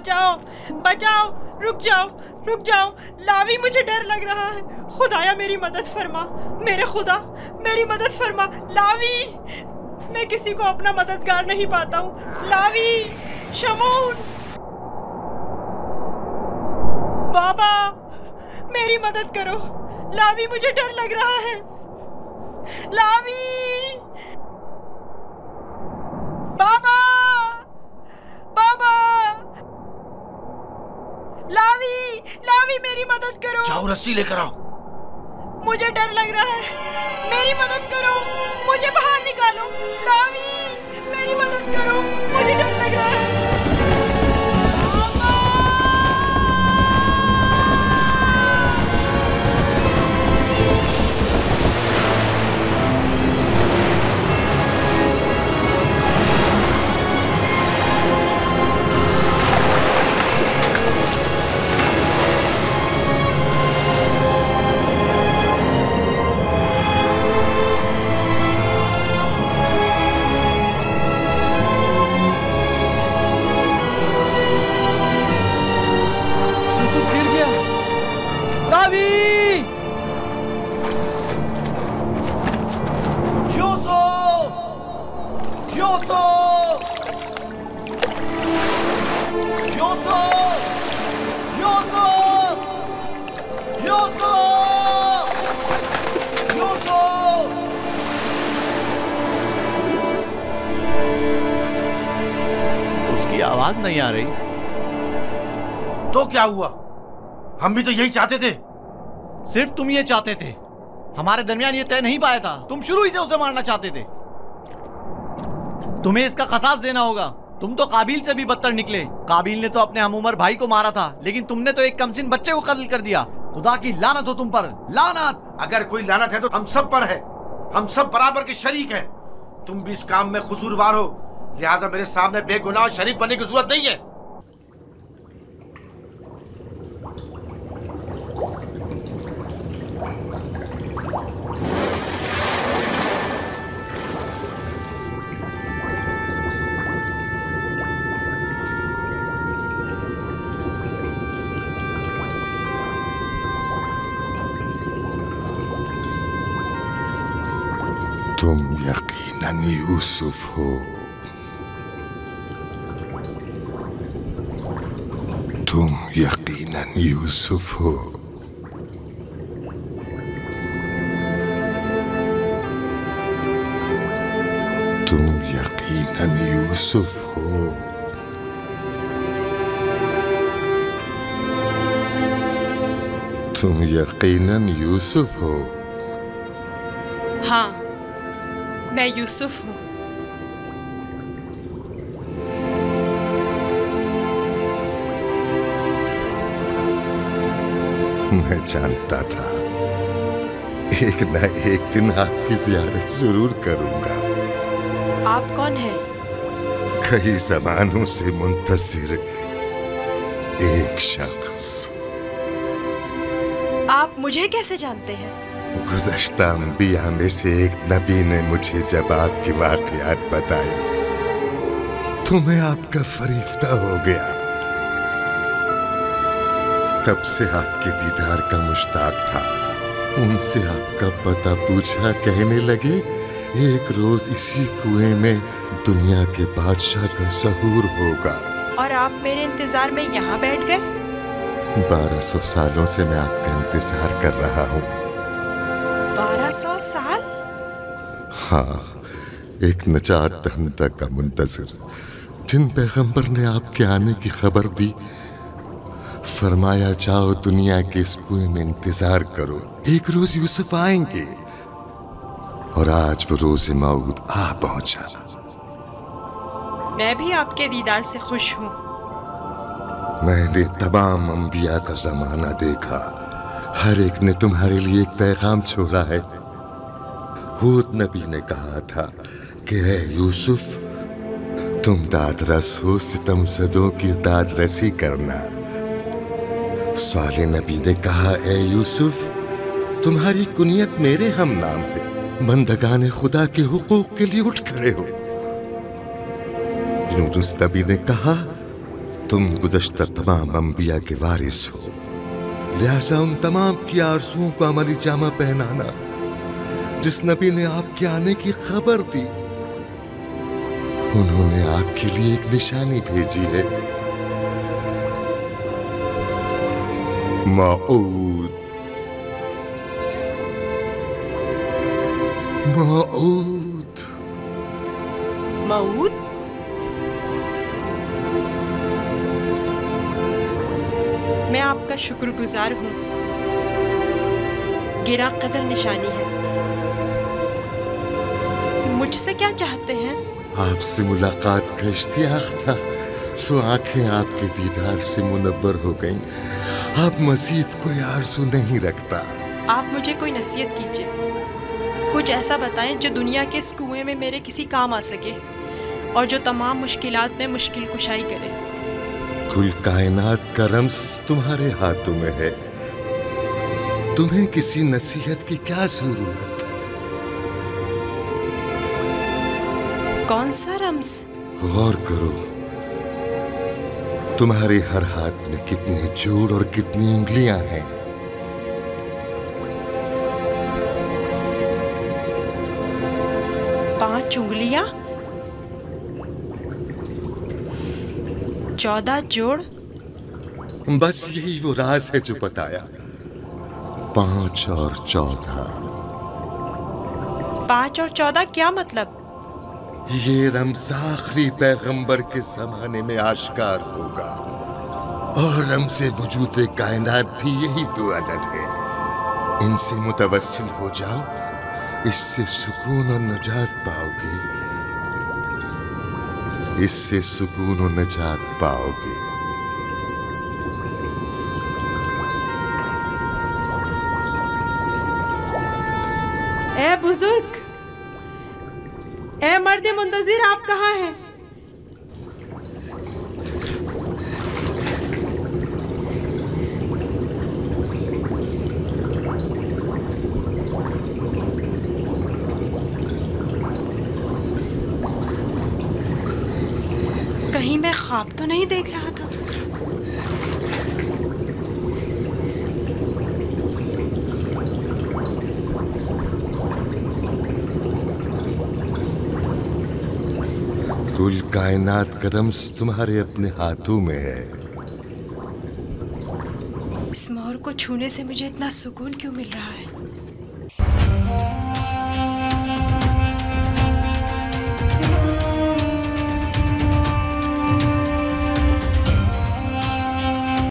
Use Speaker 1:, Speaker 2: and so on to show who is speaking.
Speaker 1: बचाओ बचाओ, रुक जाओ लावी, मुझे डर लग रहा है। खुदाया मेरी मदद फरमा, मेरे खुदा मेरी मदद फरमा। लावी, मैं किसी को अपना मददगार नहीं पाता हूँ। लावी, शमून, बाबा मेरी मदद करो। लावी, मुझे डर लग रहा है। लावी, बाबा बाबा, लावी मेरी मदद करो।
Speaker 2: जाओ रस्सी लेकर आओ।
Speaker 1: मुझे डर लग रहा है, मेरी मदद करो, मुझे बाहर निकालो। लावी मेरी मदद करो, मुझे डर लग रहा है।
Speaker 3: उसकी आवाज नहीं आ रही।
Speaker 2: तो क्या हुआ? हम भी तो यही चाहते थे।
Speaker 3: सिर्फ तुम ये चाहते थे, हमारे दरमियान ये तय नहीं पाया था। तुम शुरू ही से उसे मारना चाहते थे। तुम्हें इसका क़सास देना होगा। तुम तो काबिल से भी बदतर निकले। काबिल ने तो अपने हमउम्र भाई को मारा था, लेकिन तुमने तो एक कमसिन बच्चे को कत्ल कर दिया। खुदा की लानत हो तुम पर, लानत।
Speaker 2: अगर कोई लानत है तो हम सब पर है। हम सब बराबर के शरीक हैं। तुम भी इस काम में कसूरवार हो, लिहाजा मेरे सामने बेगुनाह शरीक बनने की जरूरत नहीं है।
Speaker 4: तुम यकीनन यूसुफ हो। तुम यकीनन यूसुफ हो। तुम यकीनन यूसुफ हो। तुम यकीनन यूसुफ हो।
Speaker 1: हाँ, मैं यूसुफ हूँ।
Speaker 4: मैं जानता था एक न एक दिन आपकी ज़ियारत जरूर करूंगा।
Speaker 1: आप कौन हैं?
Speaker 4: कई ज़मानों से मुंतज़िर एक शख्स।
Speaker 1: आप मुझे कैसे जानते हैं?
Speaker 4: गुज़श्ता अंबिया में से एक नबी ने मुझे जब आपकी वाक़ियात बताई तो मैं आपका फरिश्ता हो गया। तब से आपके दीदार का मुश्ताक था। उनसे आपका पता पूछा, कहने लगे एक रोज इसी कुएं में दुनिया के बादशाह का ज़हूर होगा।
Speaker 1: और आप मेरे इंतजार में यहाँ बैठ गए?
Speaker 4: 1200 सालों से मैं आपका इंतजार कर रहा हूँ।
Speaker 1: 1200 साल?
Speaker 4: हाँ, एक नजात दहिंदा का मुंतज़िर, जिन पैगंबर ने आपके आने की खबर दी, फरमाया जाओ दुनिया के इस कुएं में इंतजार करो, एक रोज यूसुफ आएंगे। और आज वो रोज़े मौऊद आ पहुंचा।
Speaker 1: मैं भी आपके दीदार से खुश हूँ।
Speaker 4: मैंने तमाम अंबिया का जमाना देखा, हर एक ने तुम्हारे लिए एक पैगाम छोड़ा है। हूद नबी ने कहा था कि है यूसुफ, तुम दादरस हो, सितमज़दों की दादरसी करना। साले नबी ने कहा, ए यूसुफ, तुम्हारी कुनियत मेरे हम नाम पे, बंदगाने खुदा के हुकूक के लिए उठ खड़े हो। यूनुस नबी ने कहा, तुम गुज़श्ता तमाम अंबिया के वारिस हो, लिहाजा उन तमाम की आरज़ुओं को अमली जामा पहनाना जिस नबी ने आपके आने की खबर दी। उन्होंने आपके लिए एक निशानी भेजी है, मऊद। मऊद
Speaker 1: मऊद? मैं आपका शुक्रगुजार हूँ। गिरा कदर निशानी है। मुझसे क्या चाहते हैं?
Speaker 4: आपसे मुलाकात का इश्तियाक था, सो आंखें आपके दीदार से मुनव्वर हो गईं। आप मज़ीद कोई आरज़ू नहीं रखता।
Speaker 1: आप मुझे कोई नसीहत कीजिए, कुछ ऐसा बताएं जो दुनिया के इस कुएं में मेरे किसी काम आ सके और जो तमाम मुश्किलात में मुश्किल कुशाई करे।
Speaker 4: कुल कायनात का रम्स तुम्हारे हाथों में है, तुम्हें किसी नसीहत की क्या जरूरत?
Speaker 1: कौन सा रम्स?
Speaker 4: गौर करो, तुम्हारे हर हाथ में कितने जोड़ और कितनी उंगलियां हैं।
Speaker 1: पांच उंगलियां, 14 जोड़।
Speaker 4: बस यही वो राज है जो बताया, 5 और 14।
Speaker 1: 5 और 14 क्या मतलब?
Speaker 4: ये रम्ज़ आखिरी पैगंबर के जमाने में आश्कार होगा और रम्ज़े वजूद कायनात भी यही 2 अदद है। इनसे मुतवस्सिल हो जाओ, इससे सुकून और नजात पाओगे, इससे सुकून और नजात पाओगे।
Speaker 1: ए बुजुर्ग, ए मर्द मुंतजिर, आप कहाँ हैं? कहीं मैं ख्वाब तो नहीं देख रहा था?
Speaker 4: कुल कायनात का रम्ज़ तुम्हारे अपने हाथों में है।
Speaker 1: इस मोहर को छूने से मुझे इतना सुकून क्यों मिल रहा है?